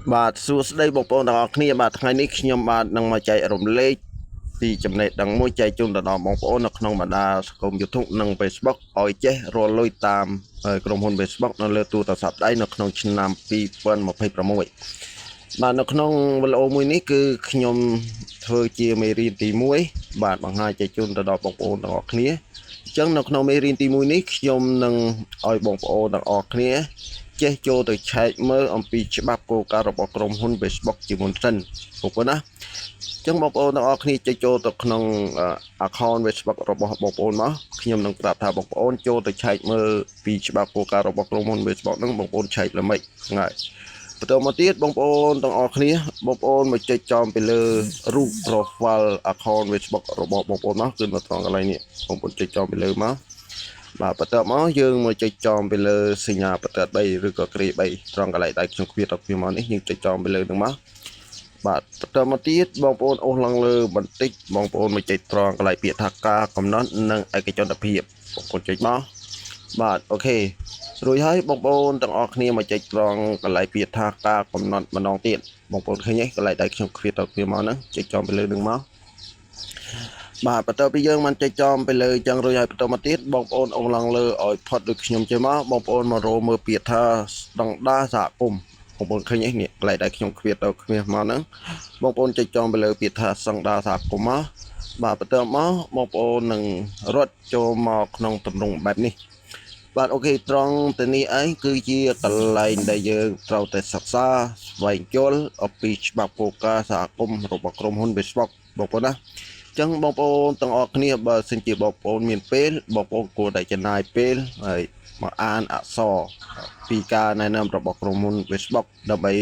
បាទសួស្តីបងប្អូនទាំងអស់គ្នាបាទថ្ងៃនេះខ្ញុំបាទនឹងមកចែករំលែកពីចំណេះដឹងមួយចែកជូនទៅដល់បងប្អូននៅក្នុងបណ្ដាសង្គម YouTube និង Facebook ឲ្យចេះរកលុយតាមក្រុមហ៊ុន Facebook នៅលើទូរស័ព្ទដៃនៅក្នុងឆ្នាំ2026បាទនៅក្នុងវីដេអូមួយនេះគឺខ្ញុំធ្វើជាមេរៀនទី1បាទបង្ហាញចែកជូនទៅដល់បងប្អូនទាំងអស់គ្នាអញ្ចឹងនៅក្នុងមេរៀនទី1នេះខ្ញុំនឹងឲ្យបងប្អូនទាំងអស់គ្នាចេះចូលទៅឆែកមើលអំពីច្បាប់គោលការណ៍របស់ក្រុមហ៊ុន Facebook ជាមុនសិនបងប្អូនណាអញ្ចឹងបងប្អូនទាំងអស់គ្នាចេះចូលទៅក្នុង account Facebook របស់បងប្អូនមកខ្ញុំនឹងប្រាប់ថាបងប្អូនចូលទៅឆែកមើលពីច្បាប់គោលការណ៍របស់ក្រុមហ៊ុន Facebook ហ្នឹងបងប្អូនឆែកល្មិចហ្នឹងហើយបន្តមកទៀតបងប្អូនទាំងអស់គ្នាបងប្អូនមកចុចចំពីលើរូប profile account Facebook របស់បងប្អូនមកគឺនៅត្រង់កន្លែងនេះបងប្អូនចុចចំពីលើមកបាទបន្តមកយើងមកចុចចំពីលើសញ្ញាបត្រ3ឬក៏ក្រេ3ត្រង់កន្លែងដែលខ្ញុំគ្វាតដល់ខ្ញុំមកនេះយើងចុចចំពីលើនឹងមកបាទបន្តមកទៀតបងប្អូនអូសឡើងលើបន្តិចបងប្អូនមកចុចត្រង់កន្លែងពាក្យថាការកំណត់និងឯកជនភាពបងប្អូនចុចមកបាទអូខេរួចហើយបងប្អូនទាំងអស់គ្នាមកចុចត្រង់កន្លែងពាក្យថាការកំណត់ម្ដងទៀតបងប្អូនឃើញទេកន្លែងដែលខ្ញុំគ្វាតដល់ខ្ញុំមកហ្នឹងចុចចំពីលើនឹងមកបាទបន្ទាប់ពីយើងបានចុចចំទៅលើអញ្ចឹងរួចហើយបន្តមកទៀតបងប្អូនអូនឡើងលើឲ្យផុតដូចខ្ញុំចេះមកបងប្អូនមករកមើលពាក្យថាស្តង់ដារសហគមន៍បងប្អូនឃើញនេះកន្លែងដែលខ្ញុំគ្វាតទៅគ្នាមកហ្នឹងបងប្អូនចុចចំទៅលើពាក្យថាស្តង់ដារសហគមន៍មកបាទបន្ទាប់មកបងប្អូននឹងរត់ចូលមកក្នុងទម្រង់បែបនេះបាទអូខេត្រង់ទៅនេះឯងគឺជាកន្លែងដែលយើងត្រូវតែសិក្សាស្វែងយល់អំពីច្បាប់គោលការណ៍សហគមន៍របស់ក្រុមហ៊ុន Facebook បងប្អូនណាចឹងបងប្អូនទាំងអស់គ្នាបើសិនជាបងប្អូនមានពេលបងប្អូនគួរតែចំណាយពេលហើយមកអានអក្សរពីការណែនាំរបស់ក្រុមហ៊ុន Facebook ដើម្បី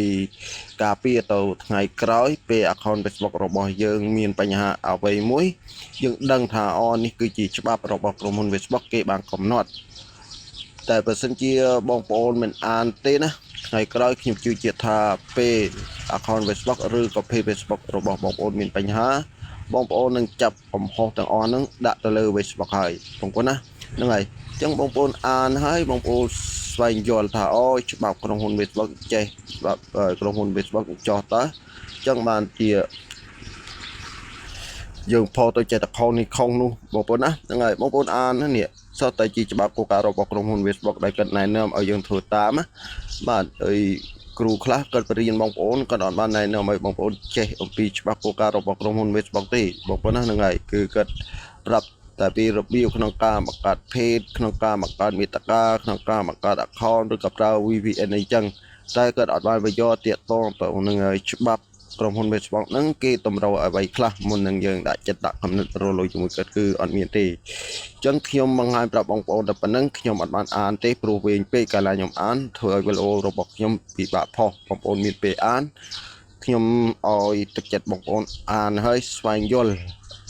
ការពារទៅថ្ងៃក្រោយពេល account Facebook របស់យើងមានបញ្ហាអ្វីមួយយើងដឹងថានេះគឺជាច្បាប់របស់ក្រុមហ៊ុន Facebook គេបានកំណត់តែបើសិនជាបងប្អូនមិនអានទេណាថ្ងៃក្រោយខ្ញុំជឿជាក់ថាពេល account Facebook ឬក៏ page Facebook របស់បងប្អូនមានបញ្ហាបងប្អូននឹងចាប់កំហុសទាំងអស់ហ្នឹងដាក់ទៅលើ Facebook ហើយបងប្អូនណាហ្នឹងហើយអញ្ចឹងបងប្អូនអានហើយបងប្អូនស្វែងយល់ថាច្បាប់ក្រុមហ៊ុន Facebook ចេះច្បាប់ក្រុមហ៊ុន Facebook ចោះតើអញ្ចឹងបានជាយើងផុសទៅចេះតែខុសនេះខុសនោះបងប្អូនណាហ្នឹងហើយបងប្អូនអាននេះសតតែជាច្បាប់គោលការណ៍របស់ក្រុមហ៊ុន Facebook ដែលគាត់ណែនាំឲ្យយើងធ្វើតាមណាបាទហើយគ្រូខ្លះគាត់បរៀនបងប្អូនគាត់អត់បានណែនាំឲ្យបងប្អូនចេះអំពីច្បាប់គោលការណ៍របស់ក្រុមហ៊ុន Facebook ទេបងប្អូនណាហ្នឹងហើយគឺគាត់ប្រាប់តែពីរបៀបក្នុងការបង្កើត page ក្នុងការបង្កើតមាតិកាក្នុងការបង្កើត account ឬក៏ប្រើ VPN អីចឹងតែគាត់អត់បានបញ្យល់ទាក់ទងទៅនឹងច្បាប់ក្រុមហ៊ុន Facebook ហ្នឹងគេតម្រូវអ្វីខ្លះមុននឹងយើងដាក់ចិត្តដាក់កំណត់រលុយជាមួយគាត់គឺអត់មានទេអញ្ចឹងខ្ញុំបង្ហាញប្រាប់បងប្អូនតែប៉ុណ្្នឹងខ្ញុំអត់បានអានទេព្រោះវែងពេកកាលណាខ្ញុំអានធ្វើឲ្យវីដេអូរបស់ខ្ញុំពិបាកផុសបងប្អូនមានពេលអានខ្ញុំឲ្យទឹកចិត្តបងប្អូនអានហើយស្វែងយល់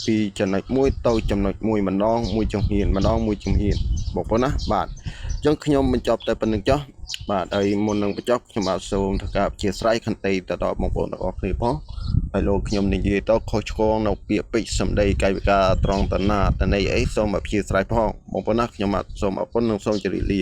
ពីចំណុចមួយទៅចំណុចមួយម្ដងមួយជំហានម្ដងមួយជំហានបងប្អូនណាបាទអញ្ចឹងខ្ញុំបញ្ចប់តែប៉ុណ្្នឹងចុះបាទហើយមុននឹងបញ្ចប់ខ្ញុំបាទសូមធ្វើការអធិស្ឋានខន្តីទៅដល់បងប្អូនទាំងអស់គ្នាផងហើយលោកខ្ញុំនិយាយទៅខុសឆ្គងនៅពាក្យពេចន៍សម្ដីកាយវិការត្រង់តណាតន័យអីសូមអធិស្ឋានផងបងប្អូនណាខ្ញុំបាទសូមអរគុណនិងសូមជម្រាបលា